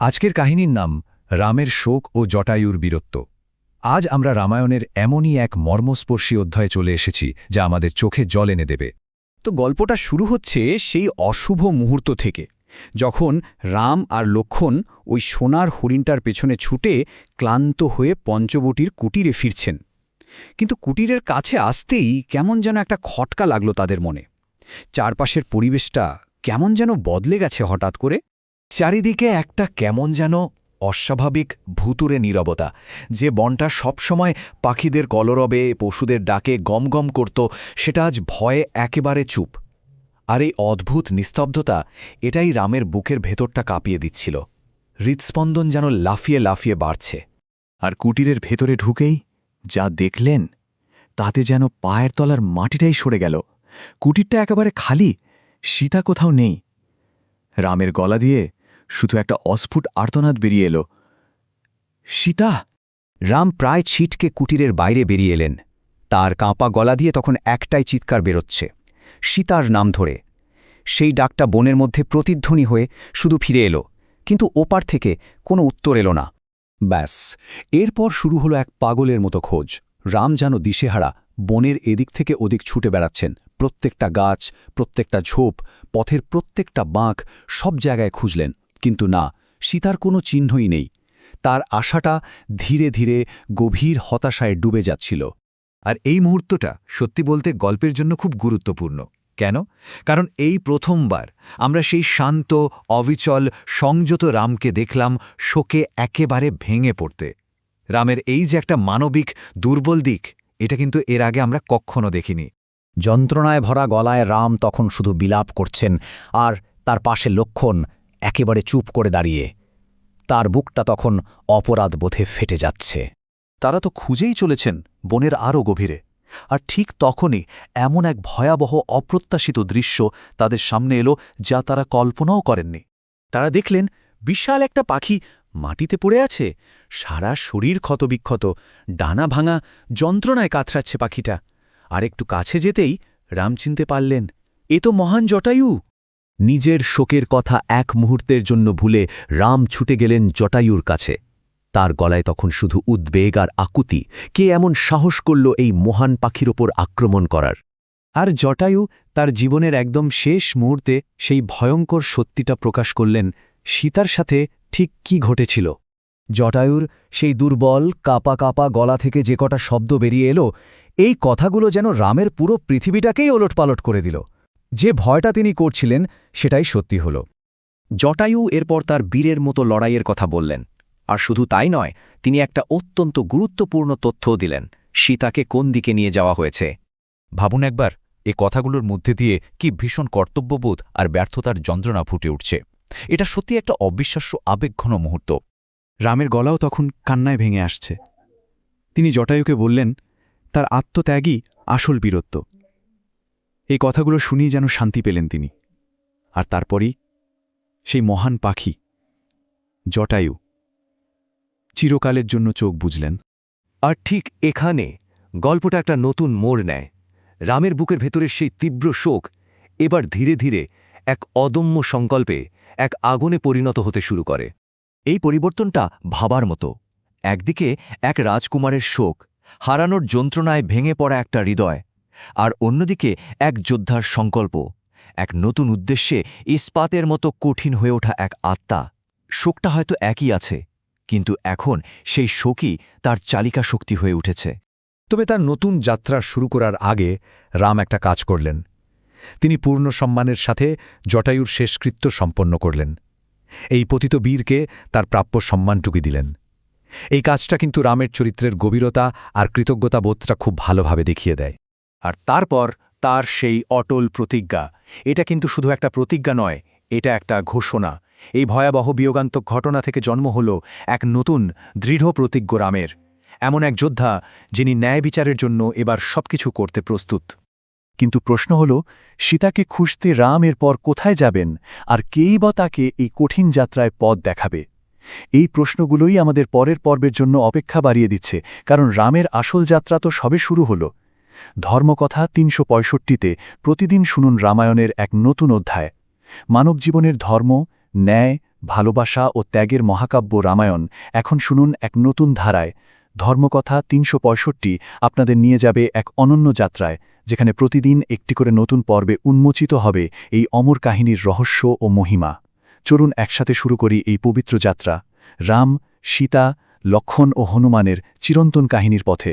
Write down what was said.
আজকের কাহিনীর নাম রামের শোক ও জটায়ুর বীরত্ব। আজ আমরা রামায়ণের এমনই এক মর্মস্পর্শী অধ্যায়ে চলে এসেছি যা আমাদের চোখে জল এনে দেবে। তো গল্পটা শুরু হচ্ছে সেই অশুভ মুহূর্ত থেকে, যখন রাম আর লক্ষ্মণ ওই সোনার হরিণটার পেছনে ছুটে ক্লান্ত হয়ে পঞ্চবটির কুটিরে ফিরছেন। কিন্তু কুটিরের কাছে আসতেই কেমন যেন একটা খটকা লাগলো তাদের মনে। চারপাশের পরিবেশটা কেমন যেন বদলে গেছে হঠাৎ করে। চারিদিকে একটা কেমন যেন অস্বাভাবিক ভুতুরে নীরবতা, যে বনটা সবসময় পাখিদের কলরবে পশুদের ডাকে গমগম করত, সেটা আজ ভয়ে একেবারে চুপ। আর এই অদ্ভুত নিস্তব্ধতা, এটাই রামের বুকের ভেতরটা কাঁপিয়ে দিচ্ছিল। হৃৎস্পন্দন যেন লাফিয়ে লাফিয়ে বাড়ছে। আর কুটিরের ভেতরে ঢুকেই যা দেখলেন, তাতে যেন পায়ের তলার মাটিটাই সরে গেল। কুটিরটা একেবারে খালি, সীতা কোথাও নেই। রামের গলা দিয়ে শুধু একটা অস্ফুট আর্তনাদ বেরিয়ে এলো, সীতা! রাম প্রায় ছিটকে কুটিরের বাইরে বেরিয়ে এলেন। তার কাঁপা গলা দিয়ে তখন একটাই চিৎকার বেরোচ্ছে, সীতার নাম ধরে। সেই ডাকটা বনের মধ্যে প্রতিধ্বনি হয়ে শুধু ফিরে এলো, কিন্তু ওপার থেকে কোনো উত্তর এলো না। ব্যাস, এরপর শুরু হলো এক পাগলের মতো খোঁজ। রাম যেন দিশেহারা বনের এদিক থেকে ওদিক ছুটে বেড়াচ্ছেন। প্রত্যেকটা গাছ, প্রত্যেকটা ঝোপ, পথের প্রত্যেকটা বাঁক, সব জায়গায় খুঁজলেন, কিন্তু না, সীতার কোনো চিহ্নই নেই। তার আশাটা ধীরে ধীরে গভীর হতাশায় ডুবে যাচ্ছিল। আর এই মুহূর্তটা সত্যি বলতে গল্পের জন্য খুব গুরুত্বপূর্ণ। কেন? কারণ এই প্রথমবার আমরা সেই শান্ত, অবিচল, সংযত রামকে দেখলাম শোকে একেবারে ভেঙে পড়তে। রামের এই যে একটা মানবিক দুর্বল দিক, এটা কিন্তু এর আগে আমরা কখনো দেখিনি। যন্ত্রণায় ভরা গলায় রাম তখন শুধু বিলাপ করছেন, আর তার পাশে লক্ষ্মণ একেবারে চুপ করে দাঁড়িয়ে। তার বুকটা তখন অপরাধ বোধে ফেটে যাচ্ছে। তারা তো খুঁজেই চলেছেন বনের আরও গভীরে, আর ঠিক তখনই এমন এক ভয়াবহ অপ্রত্যাশিত দৃশ্য তাদের সামনে এলো, যা তারা কল্পনাও করেননি। তারা দেখলেন বিশাল একটা পাখি মাটিতে পড়ে আছে, সারা শরীর ক্ষতবিক্ষত, ডানা ভাঙা, যন্ত্রণায় কাতরাচ্ছে পাখিটা। আর একটু কাছে যেতেই রাম চিনতে পারলেন, এ তো মহান জটায়ু। নিজের শোকের কথা এক মুহূর্তের জন্য ভুলে রাম ছুটে গেলেন জটায়ুর কাছে। তার গলায় তখন শুধু উদ্বেগ আর আকুতি। কে এমন সাহস করল এই মহান পাখির ওপর আক্রমণ করার? আর জটায়ু তার জীবনের একদম শেষ মুহূর্তে সেই ভয়ঙ্কর সত্যিটা প্রকাশ করলেন, সীতার সাথে ঠিক কি ঘটেছিল। জটায়ুর সেই দুর্বল কাপা কাপা গলা থেকে যে কটা শব্দ বেরিয়ে এলো, এই কথাগুলো যেন রামের পুরো পৃথিবীটাকেই ওলটপালট করে দিল। যে ভয়টা তিনি করছিলেন সেটাই সত্যি হল। জটায়ু এরপর তার বীরের মতো লড়াইয়ের কথা বললেন। আর শুধু তাই নয়, তিনি একটা অত্যন্ত গুরুত্বপূর্ণ তথ্যও দিলেন, সীতাকে কোন দিকে নিয়ে যাওয়া হয়েছে। ভাবুন একবার, এ কথাগুলোর মধ্যে দিয়ে কি ভীষণ কর্তব্যবোধ আর ব্যর্থতার যন্ত্রণা ফুটে উঠছে। এটা সত্যি একটা অবিশ্বাস্য আবেগঘন মুহূর্ত। রামের গলাও তখন কান্নায় ভেঙে আসছে। তিনি জটায়ুকে বললেন, তার আত্মত্যাগই আসল বীরত্ব। এই কথাগুলো শুনেই যেন শান্তি পেলেন তিনি। আর তারপরই সেই মহান পাখি জটায়ু চিরকালের জন্য চোখ বুঝলেন। আর ঠিক এখানে গল্পটা একটা নতুন মোড় নেয়। রামের বুকের ভেতরের সেই তীব্র শোক এবার ধীরে ধীরে এক অদম্য সংকল্পে, এক আগুনে পরিণত হতে শুরু করে। এই পরিবর্তনটা ভাবার মতো। একদিকে এক রাজকুমারের শোক, হারানোর যন্ত্রণায় ভেঙে পড়া একটা হৃদয়, আর অন্যদিকে এক যোদ্ধার সংকল্প, এক নতুন উদ্দেশ্যে ইস্পাতের মতো কঠিন হয়ে ওঠা এক আত্মা। শোকটা হয়তো একই আছে, কিন্তু এখন সেই শোকই তার চালিকা শক্তি হয়ে উঠেছে। তবে তার নতুন যাত্রা শুরু করার আগে রাম একটা কাজ করলেন। তিনি পূর্ণ সম্মানের সাথে জটায়ুর শেষকৃত্য সম্পন্ন করলেন। এই পতিত বীরকে তার প্রাপ্য সম্মানটুকু দিলেন। এই কাজটা কিন্তু রামের চরিত্রের গভীরতা আর কৃতজ্ঞতা বোধটা খুব ভালোভাবে দেখিয়ে দেয়। আর তারপর তার সেই অটল প্রতিজ্ঞা, এটা কিন্তু শুধু একটা প্রতিজ্ঞা নয়, এটা একটা ঘোষণা। এই ভয়াবহ বিয়োগান্তক ঘটনা থেকে জন্ম হল এক নতুন দৃঢ় প্রতিজ্ঞ রামের, এমন এক যোদ্ধা যিনি ন্যায় বিচারের জন্য এবার সবকিছু করতে প্রস্তুত। কিন্তু প্রশ্ন হল, সীতাকে খুঁজতে রাম এরপর কোথায় যাবেন, আর কেই বা তাকে এই কঠিন যাত্রায় পথ দেখাবে? এই প্রশ্নগুলোই আমাদের পরের পর্বের জন্য অপেক্ষা বাড়িয়ে দিচ্ছে, কারণ রামের আসল যাত্রা তো সবে শুরু হল। ধর্মকথা ৩৬৫তে প্রতিদিন শুনুন রামায়ণের এক নতুন অধ্যায়। মানব জীবনের ধর্ম, ন্যায়, ভালোবাসা ও ত্যাগের মহাকাব্য রামায়ণ এখন শুনুন এক নতুন ধারায়। ধর্মকথা ৩৬৫ আপনাদের নিয়ে যাবে এক অনন্য যাত্রায়, যেখানে প্রতিদিন একটি করে নতুন পর্বে উন্মোচিত হবে এই অমর কাহিনীর রহস্য ও মহিমা। চলুন একসাথে শুরু করি এই পবিত্র যাত্রা, রাম, সীতা, লক্ষ্মণ ও হনুমানের চিরন্তন কাহিনীর পথে।